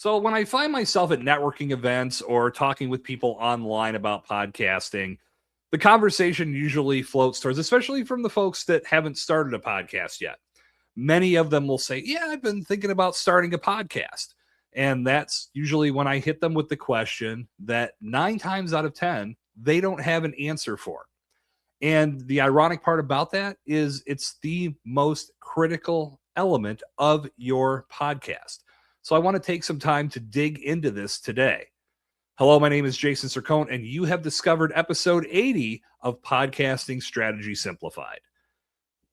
So when I find myself at networking events or talking with people online about podcasting, the conversation usually floats towards, especially from the folks that haven't started a podcast yet. Many of them will say, yeah, I've been thinking about starting a podcast. And that's usually when I hit them with the question that 9 times out of 10, they don't have an answer for. And the ironic part about that is it's the most critical element of your podcast. So I want to take some time to dig into this today. Hello, my name is Jason Sircone, and you have discovered episode 80 of Podcasting Strategy Simplified.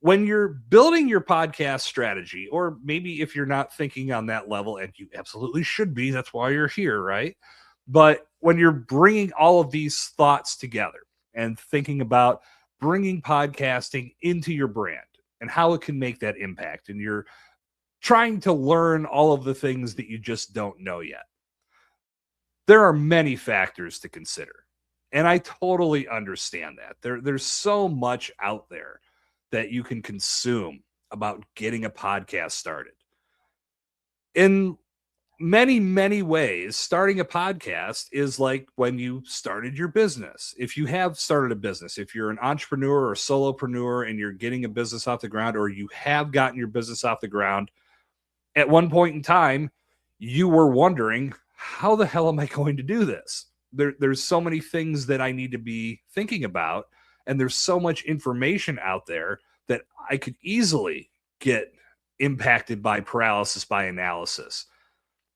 When you're building your podcast strategy, or maybe if you're not thinking on that level, and you absolutely should be, that's why you're here, right? But when you're bringing all of these thoughts together and thinking about bringing podcasting into your brand and how it can make that impact, and you're trying to learn all of the things that you just don't know yet, there are many factors to consider. And I totally understand that. There's so much out there that you can consume about getting a podcast started. In many, many ways, starting a podcast is like when you started your business. If you have started a business, if you're an entrepreneur or solopreneur and you're getting a business off the ground, or you have gotten your business off the ground, at one point in time, you were wondering, how the hell am I going to do this? There's so many things that I need to be thinking about, and there's so much information out there that I could easily get impacted by paralysis by analysis.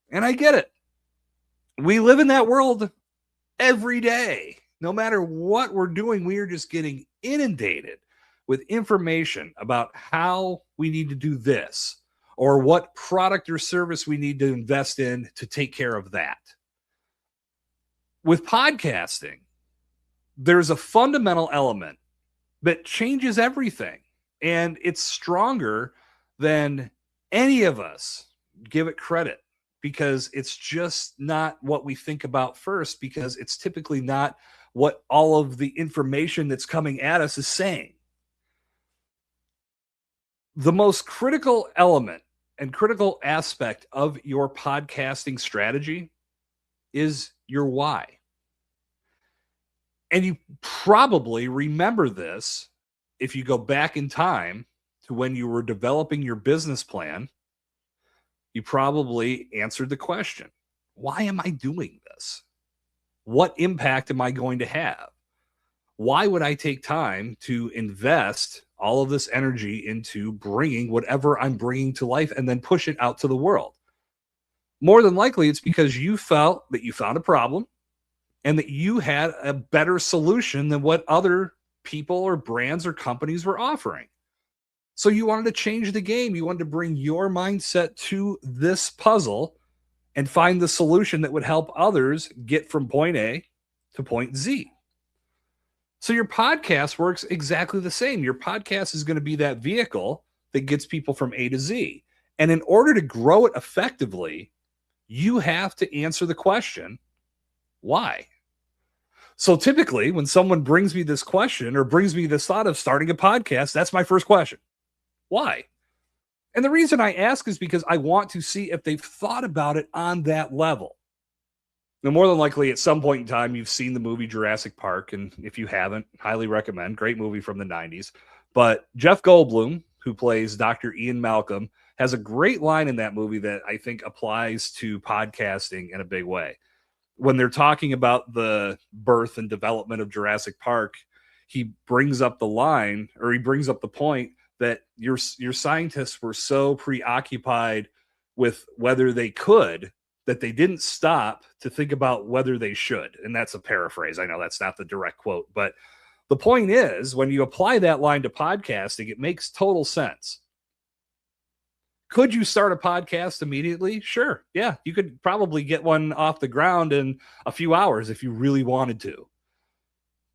And I get it. We live in that world every day. No matter what we're doing, we are just getting inundated with information about how we need to do this, or what product or service we need to invest in to take care of that. With podcasting, there's a fundamental element that changes everything, and it's stronger than any of us give it credit, because it's just not what we think about first, because it's typically not what all of the information that's coming at us is saying. The most critical element and critical aspect of your podcasting strategy is your why. And you probably remember this if you go back in time to when you were developing your business plan. You probably answered the question, why am I doing this? What impact am I going to have? Why would I take time to invest all of this energy into bringing whatever I'm bringing to life and then push it out to the world? More than likely, it's because you felt that you found a problem and that you had a better solution than what other people or brands or companies were offering. So you wanted to change the game. You wanted to bring your mindset to this puzzle and find the solution that would help others get from point A to point Z. So your podcast works exactly the same. Your podcast is going to be that vehicle that gets people from A to Z. And in order to grow it effectively, you have to answer the question, why? So typically, when someone brings me this question or brings me this thought of starting a podcast, that's my first question. Why? And the reason I ask is because I want to see if they've thought about it on that level. Now, more than likely, at some point in time, you've seen the movie Jurassic Park. And if you haven't, highly recommend. Great movie from the 90s. But Jeff Goldblum, who plays Dr. Ian Malcolm, has a great line in that movie that I think applies to podcasting in a big way. When they're talking about the birth and development of Jurassic Park, he brings up the line, or he brings up the point, that your scientists were so preoccupied with whether they could that they didn't stop to think about whether they should. And that's a paraphrase. I know that's not the direct quote, but the point is, when you apply that line to podcasting, it makes total sense. Could you start a podcast immediately? Sure. Yeah, you could probably get one off the ground in a few hours if you really wanted to.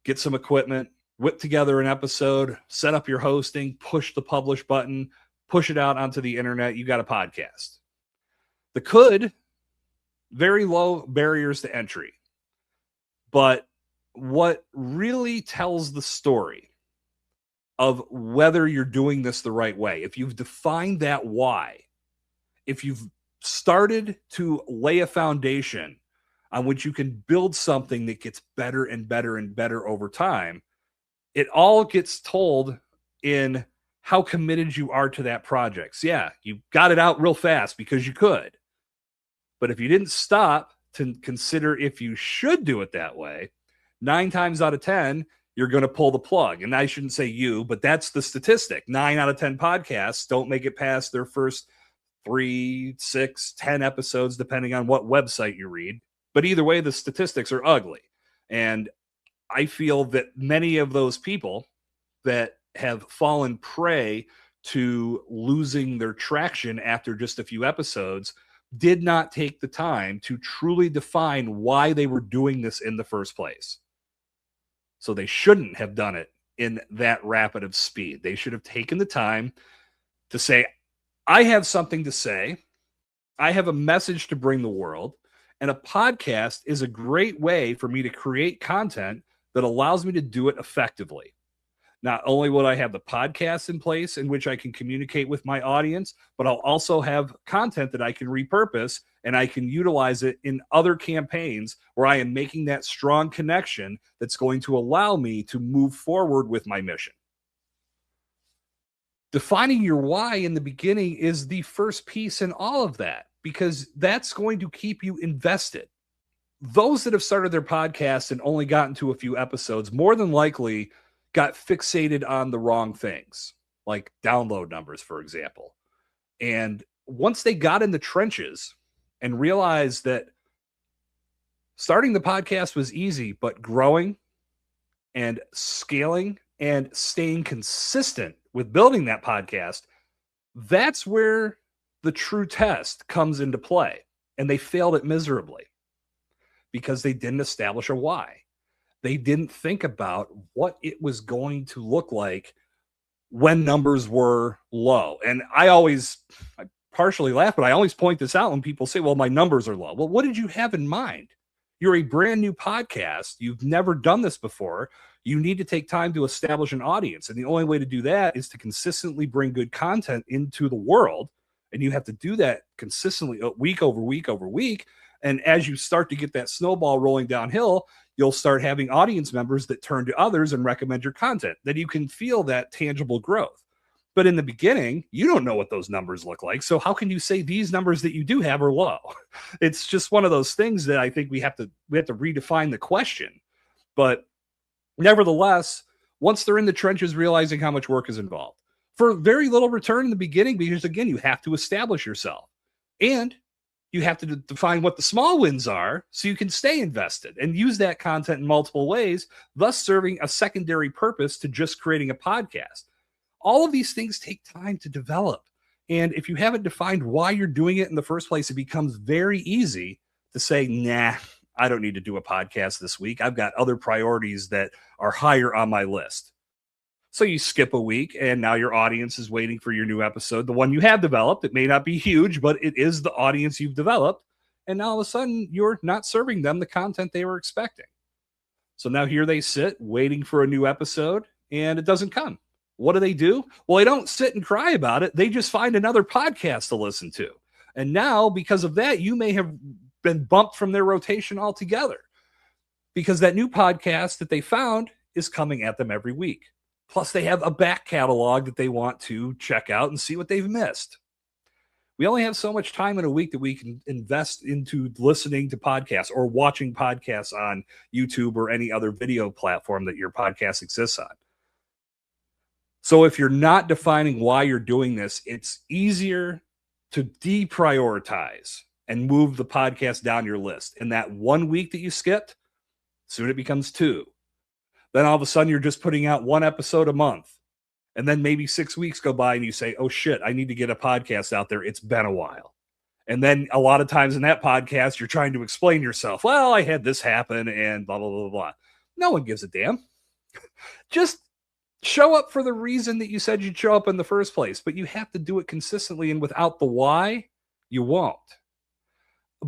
Get some equipment, whip together an episode, set up your hosting, push the publish button, push it out onto the internet. You got a podcast. The could, very low barriers to entry. But what really tells the story of whether you're doing this the right way, if you've defined that why, if you've started to lay a foundation on which you can build something that gets better and better and better over time, it all gets told in how committed you are to that project. So yeah, you got it out real fast because you could. But if you didn't stop to consider if you should do it that way, 9 times out of 10, you're going to pull the plug. And I shouldn't say you, but that's the statistic. 9 out of 10 podcasts don't make it past their first 3, 6, 10 episodes, depending on what website you read. But either way, the statistics are ugly. And I feel that many of those people that have fallen prey to losing their traction after just a few episodes did not take the time to truly define why they were doing this in the first place. So they shouldn't have done it in that rapid of speed. They should have taken the time to say, I have something to say. I have a message to bring the world. And a podcast is a great way for me to create content that allows me to do it effectively. Not only will I have the podcast in place in which I can communicate with my audience, but I'll also have content that I can repurpose and I can utilize it in other campaigns where I am making that strong connection that's going to allow me to move forward with my mission. Defining your why in the beginning is the first piece in all of that, because that's going to keep you invested. Those that have started their podcast and only gotten to a few episodes more than likely got fixated on the wrong things, like download numbers, for example. And once they got in the trenches and realized that starting the podcast was easy, but growing and scaling and staying consistent with building that podcast, that's where the true test comes into play. And they failed it miserably because they didn't establish a why. They didn't think about what it was going to look like when numbers were low. And I partially laugh, but I always point this out when people say, well, my numbers are low. Well, what did you have in mind? You're a brand new podcast. You've never done this before. You need to take time to establish an audience. And the only way to do that is to consistently bring good content into the world. And you have to do that consistently week over week over week. And as you start to get that snowball rolling downhill, you'll start having audience members that turn to others and recommend your content. Then you can feel that tangible growth. But in the beginning, you don't know what those numbers look like. So how can you say these numbers that you do have are low? It's just one of those things that I think we have to redefine the question. But nevertheless, once they're in the trenches, realizing how much work is involved for very little return in the beginning, because again, you have to establish yourself and you have to define what the small wins are so you can stay invested and use that content in multiple ways, thus serving a secondary purpose to just creating a podcast. All of these things take time to develop. And if you haven't defined why you're doing it in the first place, it becomes very easy to say, nah, I don't need to do a podcast this week. I've got other priorities that are higher on my list. So you skip a week and now your audience is waiting for your new episode, the one you have developed. It may not be huge, but it is the audience you've developed. And now all of a sudden you're not serving them the content they were expecting. So now here they sit waiting for a new episode and it doesn't come. What do? Well, they don't sit and cry about it. They just find another podcast to listen to. And now because of that, you may have been bumped from their rotation altogether because that new podcast that they found is coming at them every week. Plus, they have a back catalog that they want to check out and see what they've missed. We only have so much time in a week that we can invest into listening to podcasts or watching podcasts on YouTube or any other video platform that your podcast exists on. So if you're not defining why you're doing this, it's easier to deprioritize and move the podcast down your list. In that 1 week that you skipped, soon it becomes 2. Then all of a sudden you're just putting out 1 episode a month. And then maybe 6 weeks go by and you say, oh shit, I need to get a podcast out there. It's been a while. And then a lot of times in that podcast, you're trying to explain yourself. Well, I had this happen and blah, blah, blah, blah. No one gives a damn. Just show up for the reason that you said you'd show up in the first place. But you have to do it consistently. And without the why, you won't.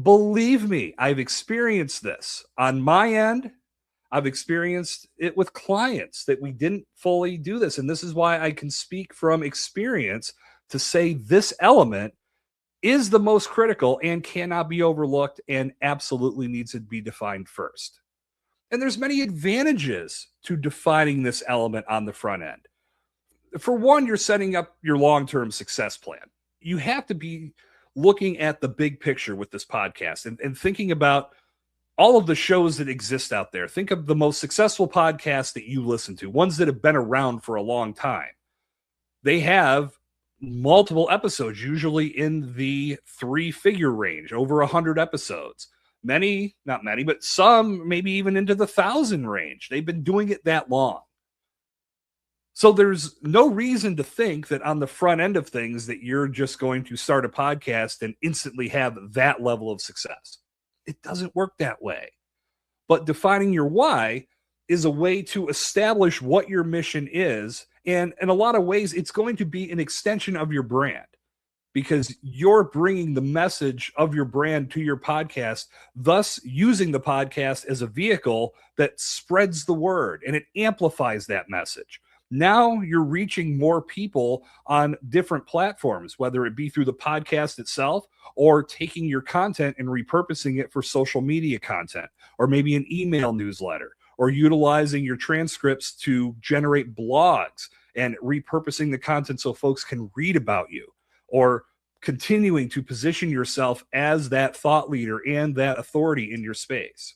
Believe me, I've experienced this on my end. I've experienced it with clients that we didn't fully do this. And this is why I can speak from experience to say this element is the most critical and cannot be overlooked and absolutely needs to be defined first. And there's many advantages to defining this element on the front end. For one, you're setting up your long-term success plan. You have to be looking at the big picture with this podcast and thinking about all of the shows that exist out there. Think of the most successful podcasts that you listen to, ones that have been around for a long time. They have multiple episodes, usually in the 3-figure range, over 100 episodes. Many, not many, but some maybe even into the 1,000 range. They've been doing it that long. So there's no reason to think that on the front end of things that you're just going to start a podcast and instantly have that level of success. It doesn't work that way. But defining your why is a way to establish what your mission is. And in a lot of ways, it's going to be an extension of your brand because you're bringing the message of your brand to your podcast, thus using the podcast as a vehicle that spreads the word and it amplifies that message. Now you're reaching more people on different platforms, whether it be through the podcast itself or taking your content and repurposing it for social media content, or maybe an email newsletter, or utilizing your transcripts to generate blogs and repurposing the content so folks can read about you, or continuing to position yourself as that thought leader and that authority in your space.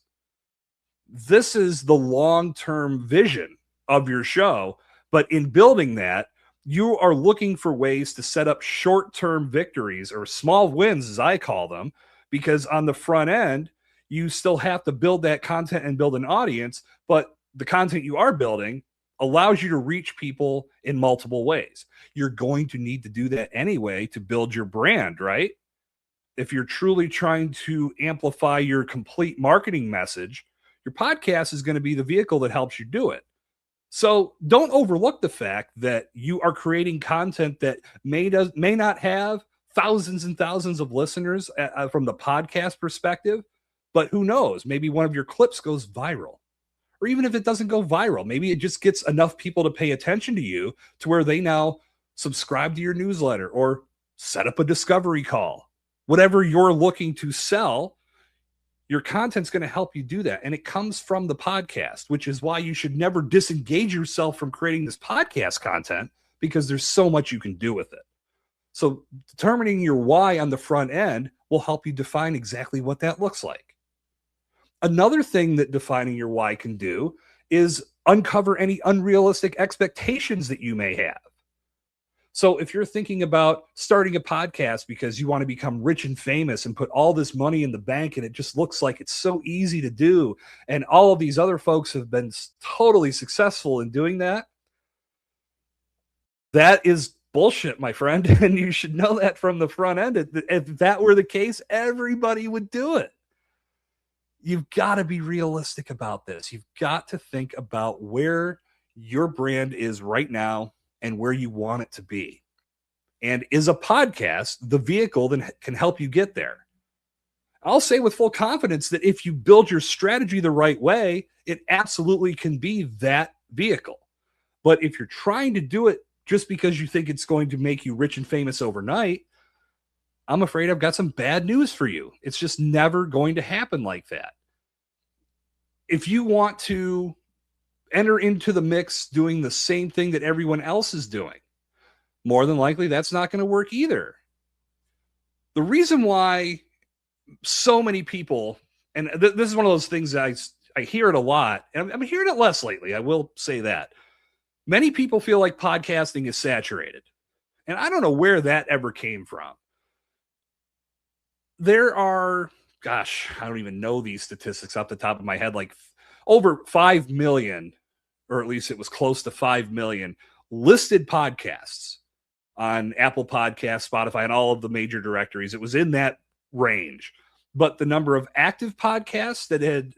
This is the long-term vision of your show. But in building that, you are looking for ways to set up short-term victories or small wins, as I call them, because on the front end, you still have to build that content and build an audience, but the content you are building allows you to reach people in multiple ways. You're going to need to do that anyway to build your brand, right? If you're truly trying to amplify your complete marketing message, your podcast is going to be the vehicle that helps you do it. So don't overlook the fact that you are creating content that may not have thousands and thousands of listeners from the podcast perspective, but who knows? Maybe one of your clips goes viral. Or even if it doesn't go viral, maybe it just gets enough people to pay attention to you to where they now subscribe to your newsletter or set up a discovery call. Whatever you're looking to sell, your content's going to help you do that. And it comes from the podcast, which is why you should never disengage yourself from creating this podcast content, because there's so much you can do with it. So determining your why on the front end will help you define exactly what that looks like. Another thing that defining your why can do is uncover any unrealistic expectations that you may have. So if you're thinking about starting a podcast because you want to become rich and famous and put all this money in the bank, and it just looks like it's so easy to do, and all of these other folks have been totally successful in doing that, that is bullshit, my friend. And you should know that from the front end. If that were the case, everybody would do it. You've got to be realistic about this. You've got to think about where your brand is right now and where you want it to be. And is a podcast the vehicle that can help you get there? I'll say with full confidence that if you build your strategy the right way, it absolutely can be that vehicle. But if you're trying to do it just because you think it's going to make you rich and famous overnight, I'm afraid I've got some bad news for you. It's just never going to happen like that. If you want to enter into the mix doing the same thing that everyone else is doing, more than likely that's not going to work either. The reason why so many people, and this is one of those things that I hear it a lot, and I'm hearing it less lately, I will say that. Many people feel like podcasting is saturated. And I don't know where that ever came from. There are, gosh, I don't even know these statistics off the top of my head, like over 5 million, or at least it was close to 5 million listed podcasts on Apple Podcasts, Spotify, and all of the major directories. It was in that range. But the number of active podcasts that had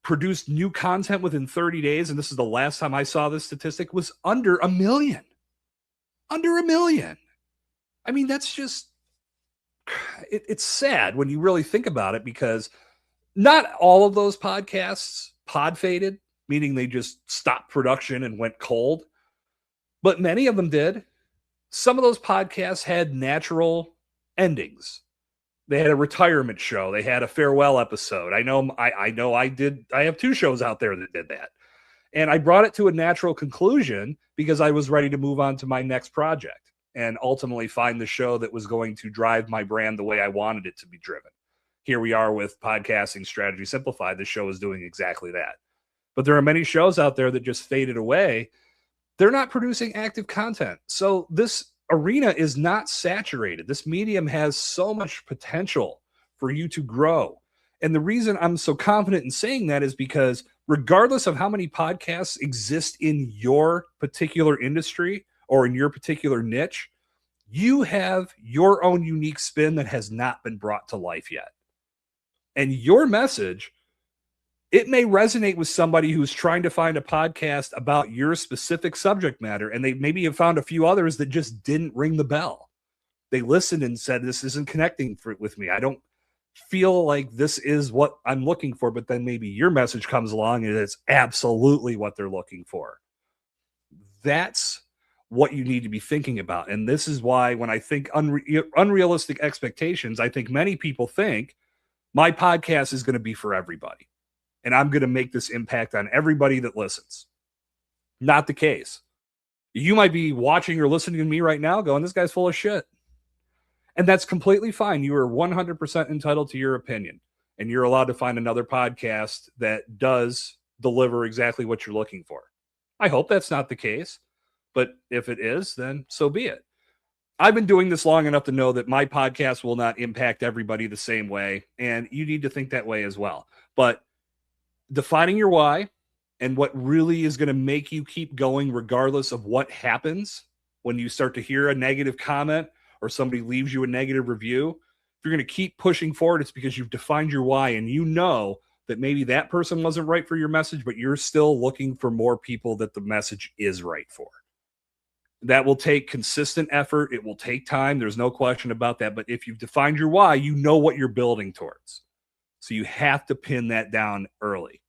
produced new content within 30 days, and this is the last time I saw this statistic, was under 1 million. Under 1 million. I mean, that's just, it's sad when you really think about it, because not all of those podcasts pod faded, meaning they just stopped production and went cold, but many of them did. Some of those podcasts had natural endings. They had a retirement show. They had a farewell episode. I have 2 shows out there that did that. And I brought it to a natural conclusion because I was ready to move on to my next project and ultimately find the show that was going to drive my brand the way I wanted it to be driven. Here we are with Podcasting Strategy Simplified. The show is doing exactly that. But there are many shows out there that just faded away. They're not producing active content. So this arena is not saturated. This medium has so much potential for you to grow. And the reason I'm so confident in saying that is because regardless of how many podcasts exist in your particular industry or in your particular niche, you have your own unique spin that has not been brought to life yet. And your message, it may resonate with somebody who's trying to find a podcast about your specific subject matter, and they maybe have found a few others that just didn't ring the bell. They listened and said, this isn't connecting with me. I don't feel like this is what I'm looking for, but then maybe your message comes along and it's absolutely what they're looking for. That's what you need to be thinking about. And this is why when I think unrealistic expectations, I think many people think my podcast is going to be for everybody and I'm going to make this impact on everybody that listens. Not the case. You might be watching or listening to me right now going, this guy's full of shit. And that's completely fine. You are 100% entitled to your opinion. And you're allowed to find another podcast that does deliver exactly what you're looking for. I hope that's not the case. But if it is, then so be it. I've been doing this long enough to know that my podcast will not impact everybody the same way. And you need to think that way as well. But defining your why and what really is going to make you keep going regardless of what happens when you start to hear a negative comment or somebody leaves you a negative review, if you're going to keep pushing forward, it's because you've defined your why and you know that maybe that person wasn't right for your message, but you're still looking for more people that the message is right for. That will take consistent effort. It will take time. There's no question about that. But if you've defined your why, you know what you're building towards. So you have to pin that down early.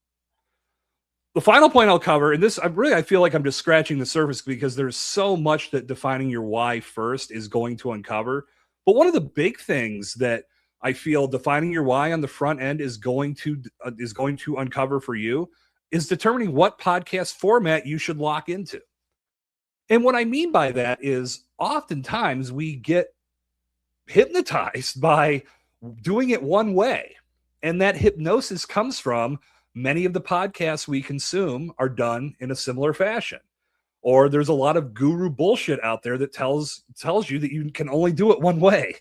The final point I'll cover, and this, I feel like I'm just scratching the surface because there's so much that defining your why first is going to uncover. But one of the big things that I feel defining your why on the front end is going to uncover for you is determining what podcast format you should lock into. And what I mean by that is oftentimes we get hypnotized by doing it one way. And that hypnosis comes from many of the podcasts we consume are done in a similar fashion. Or there's a lot of guru bullshit out there that tells you that you can only do it one way.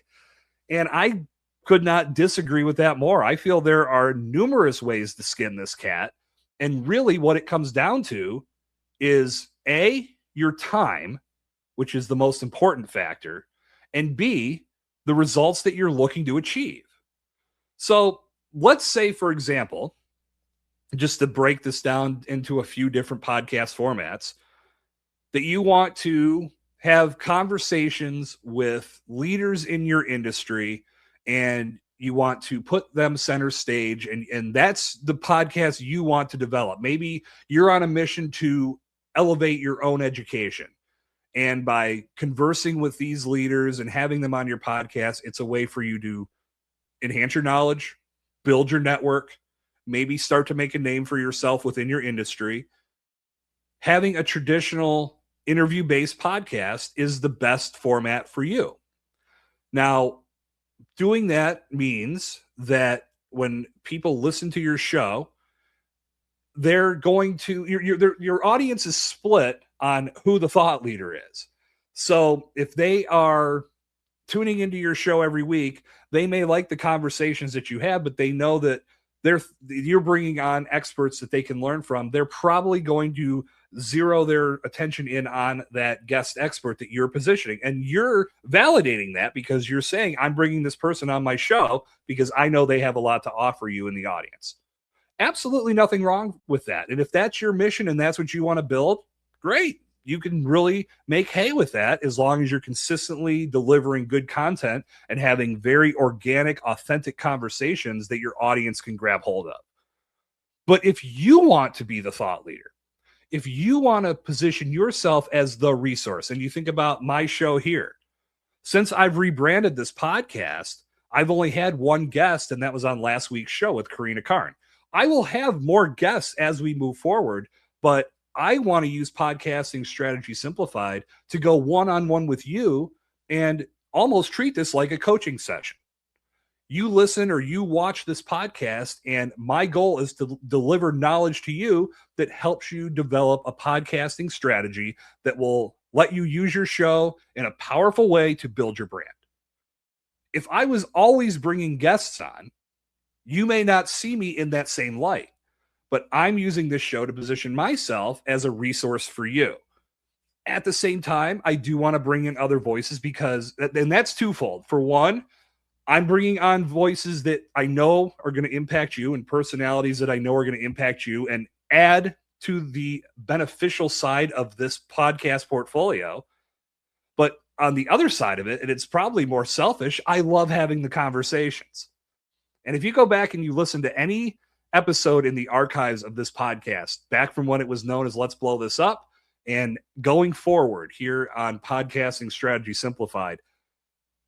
And I could not disagree with that more. I feel there are numerous ways to skin this cat. And really what it comes down to is A, your time, which is the most important factor, and B, the results that you're looking to achieve. So let's say, for example, just to break this down into a few different podcast formats, that you want to have conversations with leaders in your industry and you want to put them center stage, and that's the podcast you want to develop. Maybe you're on a mission to elevate your own education. And by conversing with these leaders and having them on your podcast, it's a way for you to enhance your knowledge, build your network, maybe start to make a name for yourself within your industry. Having a traditional interview-based podcast is the best format for you. Now, doing that means that when people listen to your show, they're going to, your audience is split on who the thought leader is. So if they are tuning into your show every week, they may like the conversations that you have, but they know that you're bringing on experts that they can learn from. They're probably going to zero their attention in on that guest expert that you're positioning. And you're validating that because you're saying, I'm bringing this person on my show because I know they have a lot to offer you in the audience. Absolutely nothing wrong with that. And if that's your mission and that's what you want to build, great. You can really make hay with that as long as you're consistently delivering good content and having very organic, authentic conversations that your audience can grab hold of. But if you want to be the thought leader, if you want to position yourself as the resource, and you think about my show here, Since I've rebranded this podcast, I've only had one guest, and that was on last week's show with Karina Karn. I will have more guests as we move forward, but I want to use Podcasting Strategy Simplified to go one-on-one with you and almost treat this like a coaching session. You listen or you watch this podcast, and my goal is to deliver knowledge to you that helps you develop a podcasting strategy that will let you use your show in a powerful way to build your brand. If I was always bringing guests on, you may not see me in that same light, but I'm using this show to position myself as a resource for you. At the same time, I do want to bring in other voices because, and that's twofold. For one, I'm bringing on voices that I know are going to impact you and personalities that I know are going to impact you and add to the beneficial side of this podcast portfolio. But on the other side of it, and it's probably more selfish, I love having the conversations. And if you go back and you listen to any episode in the archives of this podcast, back from when it was known as Let's Blow This Up, and going forward here on Podcasting Strategy Simplified,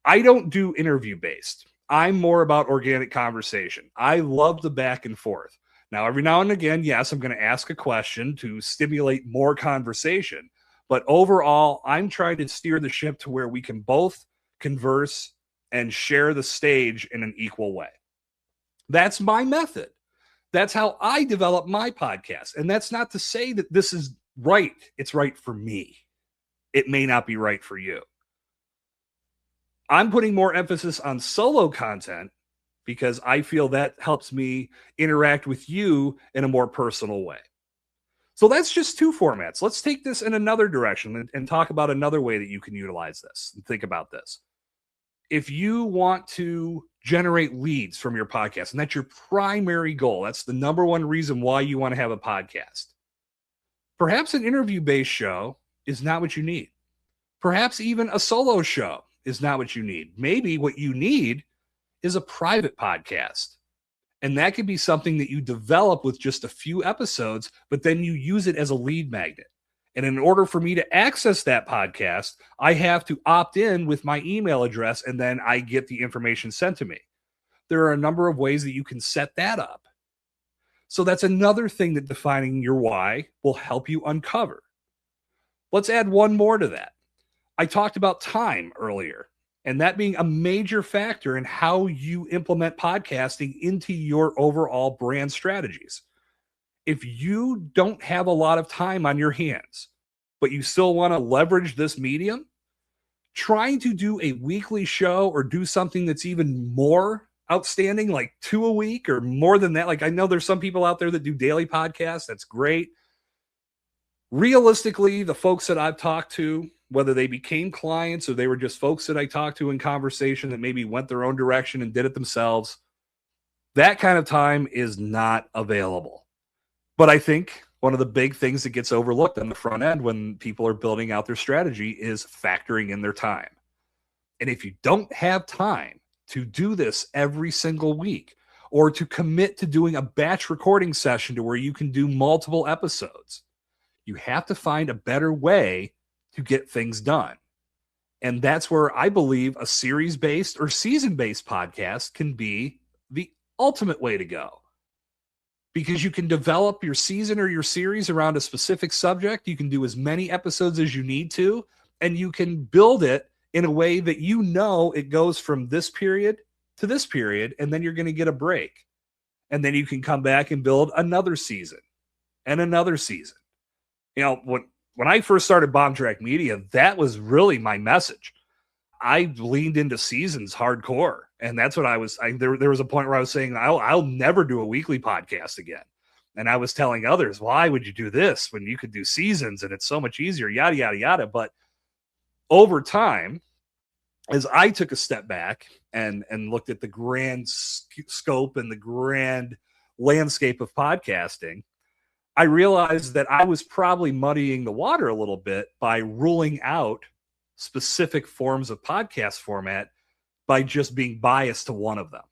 I don't do interview based. I'm more about organic conversation. I love the back and forth. Now, every now and again, yes, I'm going to ask a question to stimulate more conversation. But overall, I'm trying to steer the ship to where we can both converse and share the stage in an equal way. That's my method. That's how I develop my podcast. And that's not to say that this is right. It's right for me. It may not be right for you. I'm putting more emphasis on solo content because I feel that helps me interact with you in a more personal way. So that's just two formats. Let's take this in another direction and talk about another way that you can utilize this and think about this. If you want to generate leads from your podcast, and that's your primary goal, that's the number one reason why you want to have a podcast. Perhaps an interview-based show is not what you need. Perhaps even a solo show is not what you need. Maybe what you need is a private podcast. And that could be something that you develop with just a few episodes, but then you use it as a lead magnet. And in order for me to access that podcast, I have to opt in with my email address, and then I get the information sent to me. There are a number of ways that you can set that up. So that's another thing that defining your why will help you uncover. Let's add one more to that. I talked about time earlier, and that being a major factor in how you implement podcasting into your overall brand strategies. If you don't have a lot of time on your hands, but you still want to leverage this medium, trying to do a weekly show or do something that's even more outstanding, like 2 a week or more than that. Like, I know there's some people out there that do daily podcasts. That's great. Realistically, the folks that I've talked to, whether they became clients or they were just folks that I talked to in conversation that maybe went their own direction and did it themselves, that kind of time is not available. But I think one of the big things that gets overlooked on the front end when people are building out their strategy is factoring in their time. And if you don't have time to do this every single week, or to commit to doing a batch recording session to where you can do multiple episodes, you have to find a better way to get things done. And that's where I believe a series-based or season-based podcast can be the ultimate way to go. Because you can develop your season or your series around a specific subject. You can do as many episodes as you need to, and you can build it in a way that you know it goes from this period to this period, and then you're going to get a break. And then you can come back and build another season and another season. You know, when I first started Bombtrack Media, that was really my message. I leaned into seasons hardcore. And that's what there was a point where I was saying, I'll never do a weekly podcast again. And I was telling others, why would you do this when you could do seasons and it's so much easier, yada, yada, yada. But over time, as I took a step back and looked at the grand scope and the grand landscape of podcasting, I realized that I was probably muddying the water a little bit by ruling out specific forms of podcast format by just being biased to one of them.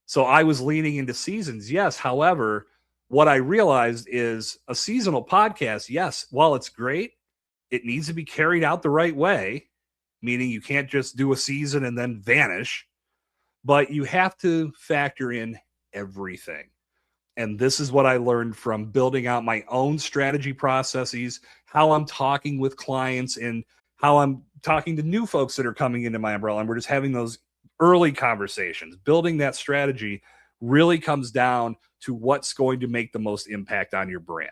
So I was leaning into seasons, yes. However, what I realized is a seasonal podcast, yes, while it's great, it needs to be carried out the right way. meaning you can't just do a season and then vanish, but you have to factor in everything. And this is what I learned from building out my own strategy processes, how I'm talking with clients, and how I'm talking to new folks that are coming into my umbrella. And we're just having those early conversations. Building that strategy really comes down to what's going to make the most impact on your brand.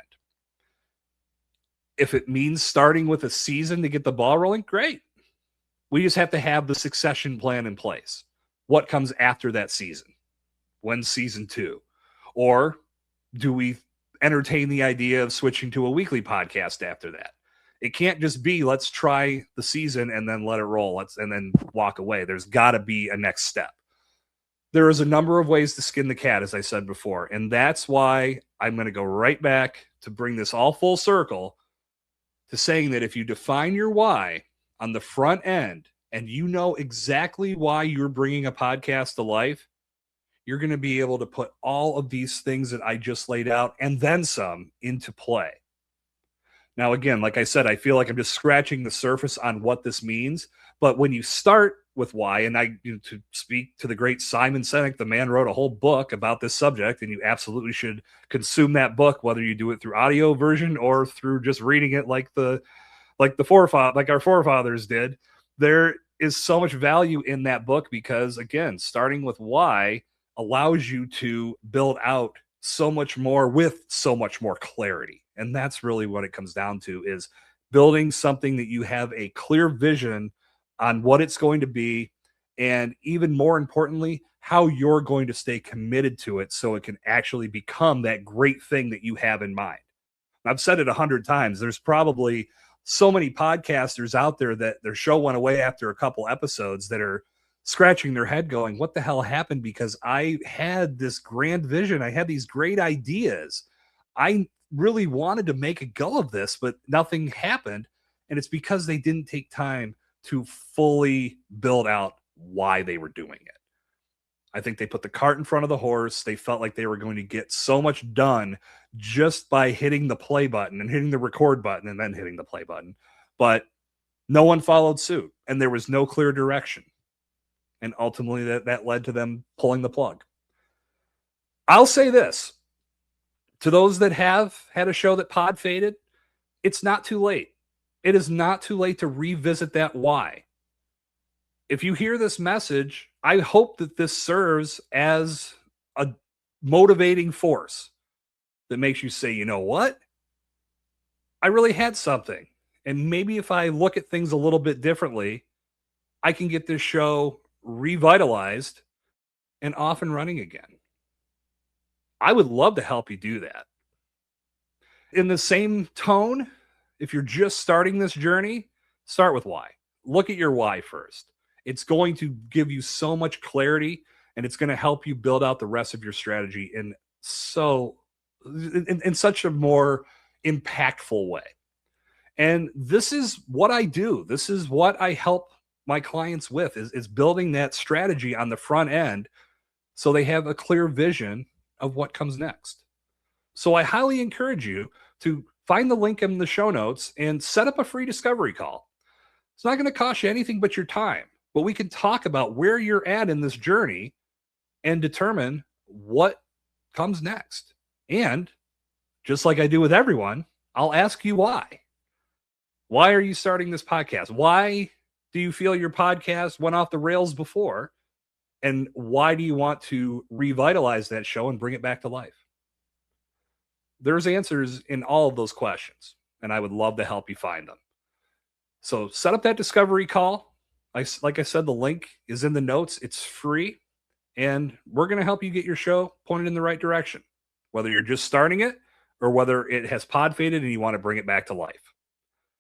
If it means starting with a season to get the ball rolling, great. We just have to have the succession plan in place. What comes after that season? When's season 2? Or do we entertain the idea of switching to a weekly podcast after that? It can't just be, let's try the season and then let it roll. And then walk away. There's got to be a next step. There is a number of ways to skin the cat, as I said before. And that's why I'm going to go right back to bring this all full circle to saying that if you define your why on the front end and you know exactly why you're bringing a podcast to life, you're going to be able to put all of these things that I just laid out and then some into play. Now, again, like I said, I feel like I'm just scratching the surface on what this means. But when you start with why, and to speak to the great Simon Sinek, the man wrote a whole book about this subject, and you absolutely should consume that book, whether you do it through audio version or through just reading it like our forefathers did. There is so much value in that book because, again, starting with why allows you to build out so much more with so much more clarity. And that's really what it comes down to, is building something that you have a clear vision on what it's going to be, and even more importantly, how you're going to stay committed to it so it can actually become that great thing that you have in mind. I've said it 100 times. There's probably so many podcasters out there that their show went away after a couple episodes that are scratching their head going, what the hell happened? Because I had this grand vision. I had these great ideas. I really wanted to make a go of this, but nothing happened. And it's because they didn't take time to fully build out why they were doing it. I think they put the cart in front of the horse. They felt like they were going to get so much done just by hitting the play button and hitting the record button and then hitting the play button. But no one followed suit, and there was no clear direction. And ultimately that led to them pulling the plug. I'll say this to those that have had a show that pod faded, it's not too late. It is not too late to revisit that why. If you hear this message, I hope that this serves as a motivating force that makes you say, you know what? I really had something. And maybe if I look at things a little bit differently, I can get this show revitalized and off and running again. I would love to help you do that. In the same tone, if you're just starting this journey, start with why. Look at your why first. It's going to give you so much clarity, and it's going to help you build out the rest of your strategy in such a more impactful way. And this is what I do. This is what I help my clients with, is building that strategy on the front end so they have a clear vision of what comes next. So I highly encourage you to find the link in the show notes and set up a free discovery call. It's not going to cost you anything but your time, but we can talk about where you're at in this journey and determine what comes next. And just like I do with everyone, I'll ask you why. Why are you starting this podcast? Why do you feel your podcast went off the rails before? And why do you want to revitalize that show and bring it back to life? There's answers in all of those questions, and I would love to help you find them. So set up that discovery call. Like I said, the link is in the notes. It's free, and we're going to help you get your show pointed in the right direction, whether you're just starting it or whether it has pod faded and you want to bring it back to life.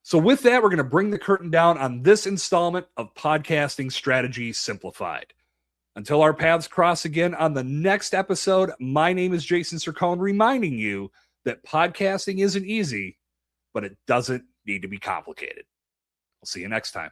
So with that, we're going to bring the curtain down on this installment of Podcasting Strategy Simplified. Until our paths cross again on the next episode, my name is Jason Sircone, reminding you that podcasting isn't easy, but it doesn't need to be complicated. We'll see you next time.